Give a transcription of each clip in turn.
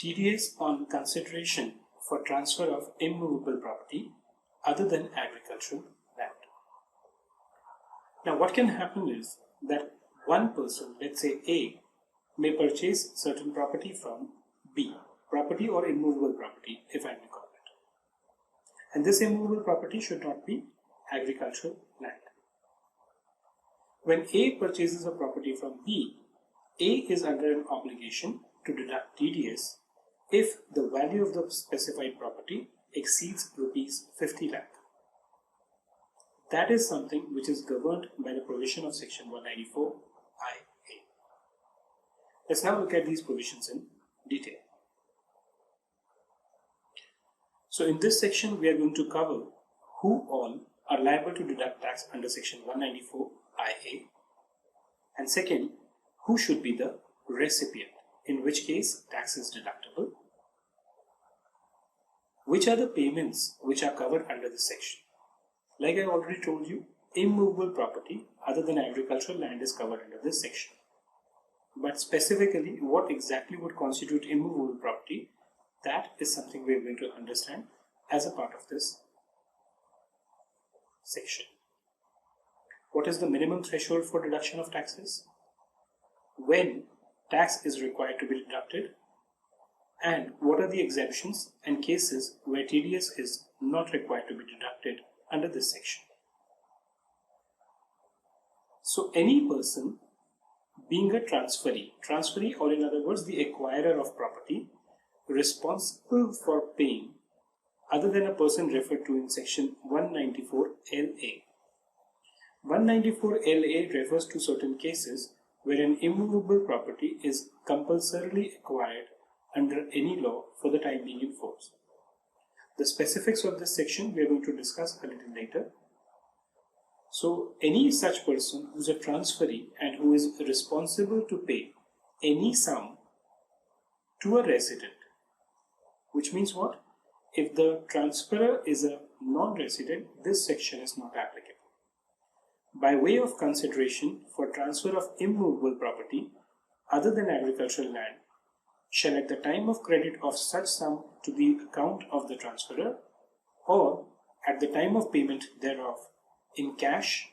TDS on consideration for transfer of immovable property other than agricultural land. Now what can happen is that one person, let's say A, may purchase certain property from B, property or immovable property if I may call it. And this immovable property should not be agricultural land. When A purchases a property from B, A is under an obligation to deduct TDS if the value of the specified property exceeds rupees 50 lakh. That is something which is governed by the provision of section 194 IA. Let's now look at these provisions in detail. So in this section we are going to cover who all are liable to deduct tax under section 194 IA, and second, who should be the recipient, in which case tax is deductible, which are the payments which are covered under this section. Like I already told you, immovable property other than agricultural land is covered under this section. But specifically, what exactly would constitute immovable property, that is something we are going to understand as a part of this section. What is the minimum threshold for deduction of taxes? When tax is required to be deducted? And what are the exemptions and cases where TDS is not required to be deducted under this section? So any person being a transferee or in other words the acquirer of property responsible for paying other than a person referred to in section 194 LA. 194 LA refers to certain cases where an immovable property is compulsorily acquired under any law for the time being in force. The specifics of this section we are going to discuss a little later. So any such person who is a transferee and who is responsible to pay any sum to a resident, which means what? If the transferor is a non-resident, this section is not applicable. By way of consideration for transfer of immovable property other than agricultural land, shall at the time of credit of such sum to the account of the transferor, or at the time of payment thereof, in cash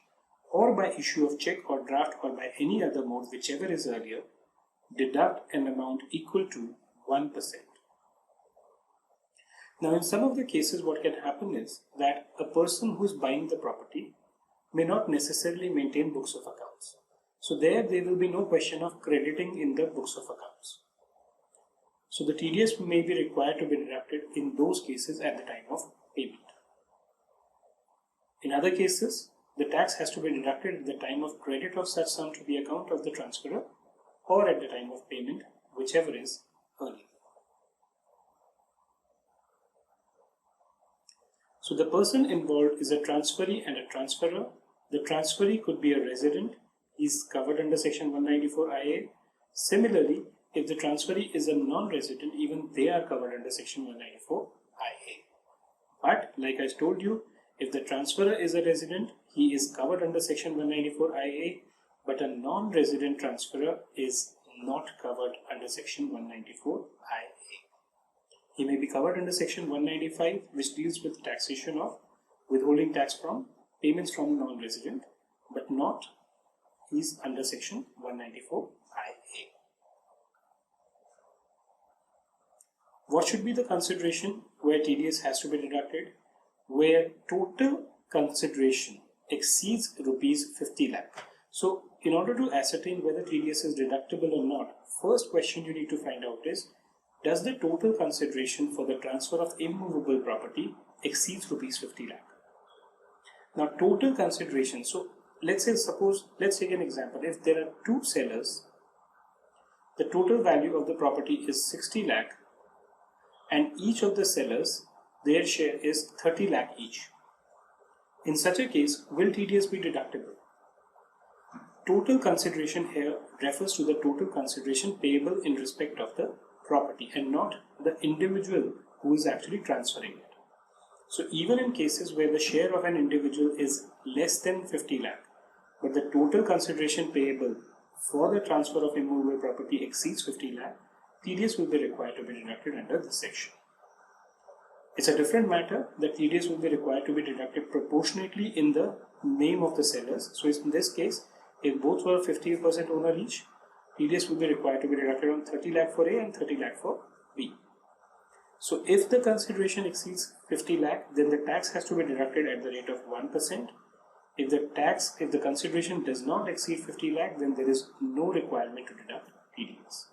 or by issue of check or draft or by any other mode whichever is earlier, deduct an amount equal to 1%. Now in some of the cases what can happen is that a person who is buying the property may not necessarily maintain books of accounts. So there will be no question of crediting in the books of accounts. So the TDS may be required to be deducted in those cases at the time of payment. In other cases, the tax has to be deducted at the time of credit of such sum to the account of the transferor or at the time of payment, whichever is earlier. So the person involved is a transferee and a transferor. The transferee could be a resident. He is covered under section 194 IA. Similarly, if the transferee is a non-resident, even they are covered under section 194 IA. But like I told you, if the transferor is a resident, he is covered under section 194 IA, but a non-resident transferor is not covered under section 194 IA. He may be covered under section 195, which deals with taxation of withholding tax from payments from non-resident, but not he is under section 194 IA. What should be the consideration where TDS has to be deducted? Where total consideration exceeds rupees 50 lakh. So in order to ascertain whether TDS is deductible or not, first question you need to find out is, does the total consideration for the transfer of immovable property exceeds rupees 50 lakh? Now total consideration, so let's take an example. If there are two sellers, the total value of the property is 60 lakh and each of the sellers, their share is 30 lakh each. In such a case, will TDS be deductible? Total consideration here refers to the total consideration payable in respect of the property and not the individual who is actually transferring it. So even in cases where the share of an individual is less than 50 lakh, but the total consideration payable for the transfer of immovable property exceeds 50 lakh, TDS will be required to be deducted under this section. It's a different matter that TDS will be required to be deducted proportionately in the name of the sellers. So in this case, if both were 50% owner each, TDS will be required to be deducted on 30 lakh for A and 30 lakh for B. So if the consideration exceeds 50 lakh, then the tax has to be deducted at the rate of 1%. If the consideration does not exceed 50 lakh, then there is no requirement to deduct TDS.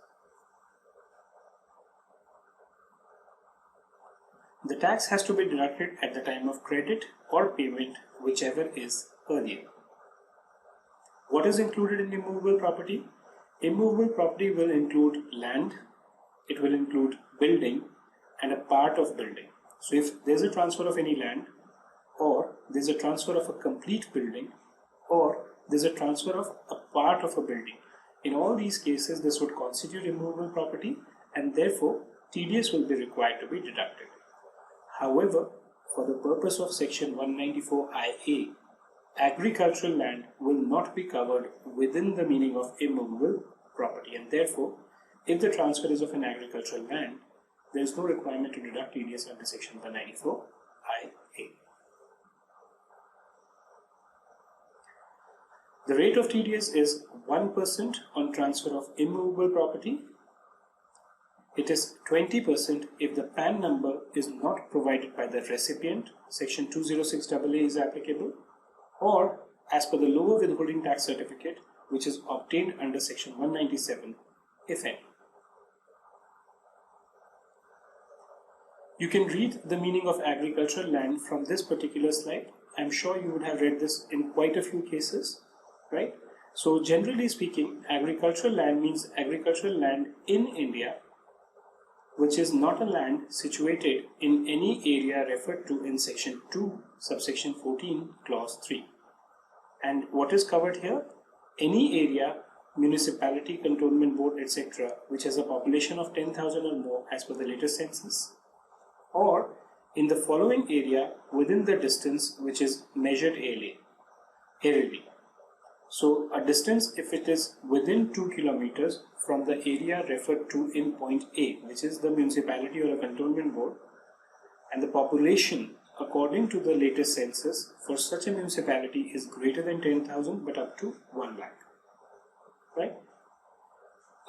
The tax has to be deducted at the time of credit or payment, whichever is earlier. What is included in immovable property? Immovable property will include land, it will include building, and a part of building. So if there's a transfer of any land, or there's a transfer of a complete building, or there's a transfer of a part of a building, in all these cases this would constitute immovable property, and therefore TDS will be required to be deducted. However, for the purpose of section 194IA, agricultural land will not be covered within the meaning of immovable property, and therefore if the transfer is of an agricultural land, there is no requirement to deduct TDS under section 194IA. The rate of TDS is 1% on transfer of immovable property. It is 20% if the PAN number is not provided by the recipient, section 206AA is applicable, or as per the lower withholding tax certificate which is obtained under section 197, if any. You can read the meaning of agricultural land from this particular slide. I'm sure you would have read this in quite a few cases, right? So generally speaking, agricultural land means agricultural land in India, which is not a land situated in any area referred to in section 2, subsection 14, clause 3. And what is covered here? Any area, municipality, cantonment board, etc., which has a population of 10,000 or more as per the latest census, or in the following area within the distance which is measured aerially. So a distance, if it is within 2 kilometers from the area referred to in point A, which is the municipality or a cantonment board, and the population according to the latest census for such a municipality is greater than 10,000 but up to 1 lakh, right?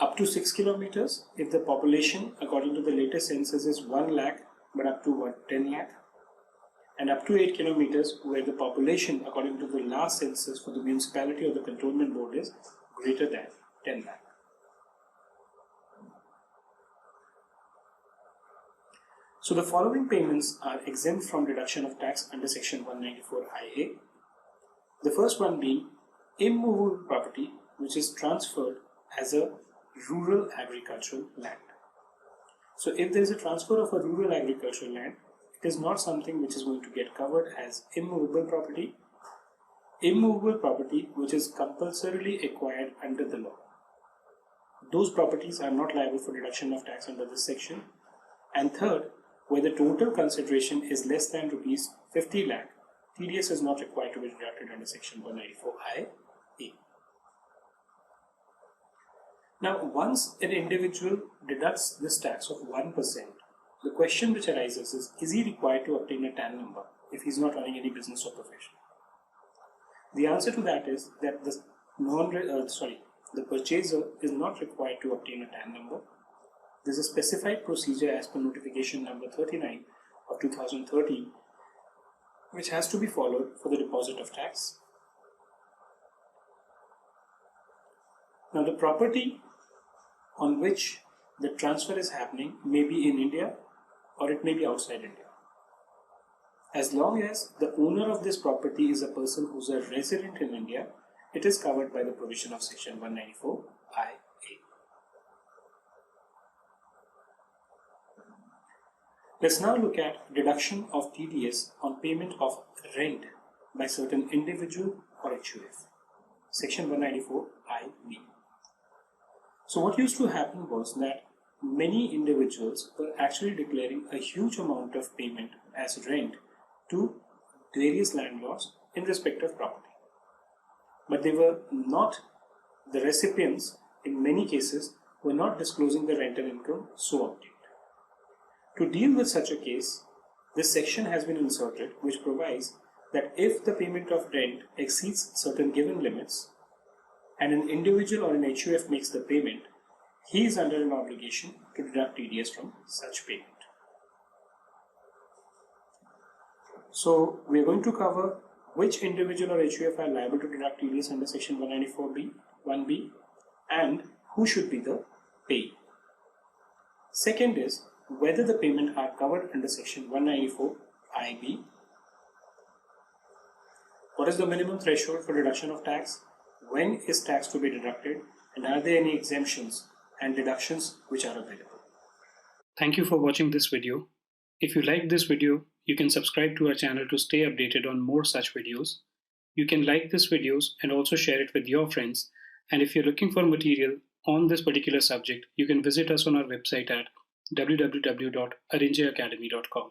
Up to 6 kilometers, if the population according to the latest census is 1 lakh but up to 10 lakh, and up to 8 kilometers where the population according to the last census for the municipality or the cantonment board is greater than 10 lakh. So the following payments are exempt from deduction of tax under section 194IA. The first one being immovable property, which is transferred as a rural agricultural land. So if there is a transfer of a rural agricultural land, it is not something which is going to get covered as immovable property. Immovable property which is compulsorily acquired under the law. Those properties are not liable for deduction of tax under this section. And third, where the total consideration is less than rupees 50 lakh, TDS is not required to be deducted under section 194IA. Now, once an individual deducts this tax of 1%, the question which arises is he required to obtain a TAN number if he is not running any business or profession? The answer to that is that the purchaser is not required to obtain a TAN number. There is a specified procedure as per notification number 39 of 2013 which has to be followed for the deposit of tax. Now, the property on which the transfer is happening may be in India or it may be outside India. As long as the owner of this property is a person who is a resident in India, it is covered by the provision of section 194IA. Let's now look at deduction of TDS on payment of rent by certain individual or HUF, section 194IB. So what used to happen was that many individuals were actually declaring a huge amount of payment as rent to various landlords in respect of property. But they were not, the recipients in many cases were not disclosing the rental income so obtained. To deal with such a case, this section has been inserted which provides that if the payment of rent exceeds certain given limits and an individual or an HUF makes the payment, he is under an obligation to deduct TDS from such payment. So we are going to cover which individual or HUF are liable to deduct TDS under section 194B, 1B, and who should be the payee. Second is whether the payment are covered under section 194IB. What is the minimum threshold for deduction of tax? When is tax to be deducted? And are there any exemptions and deductions which are available? Thank you for watching this video. If you like this video, you can subscribe to our channel to stay updated on more such videos. You can like these videos and also share it with your friends. And if you're looking for material on this particular subject, you can visit us on our website at www.arinjayacademy.com.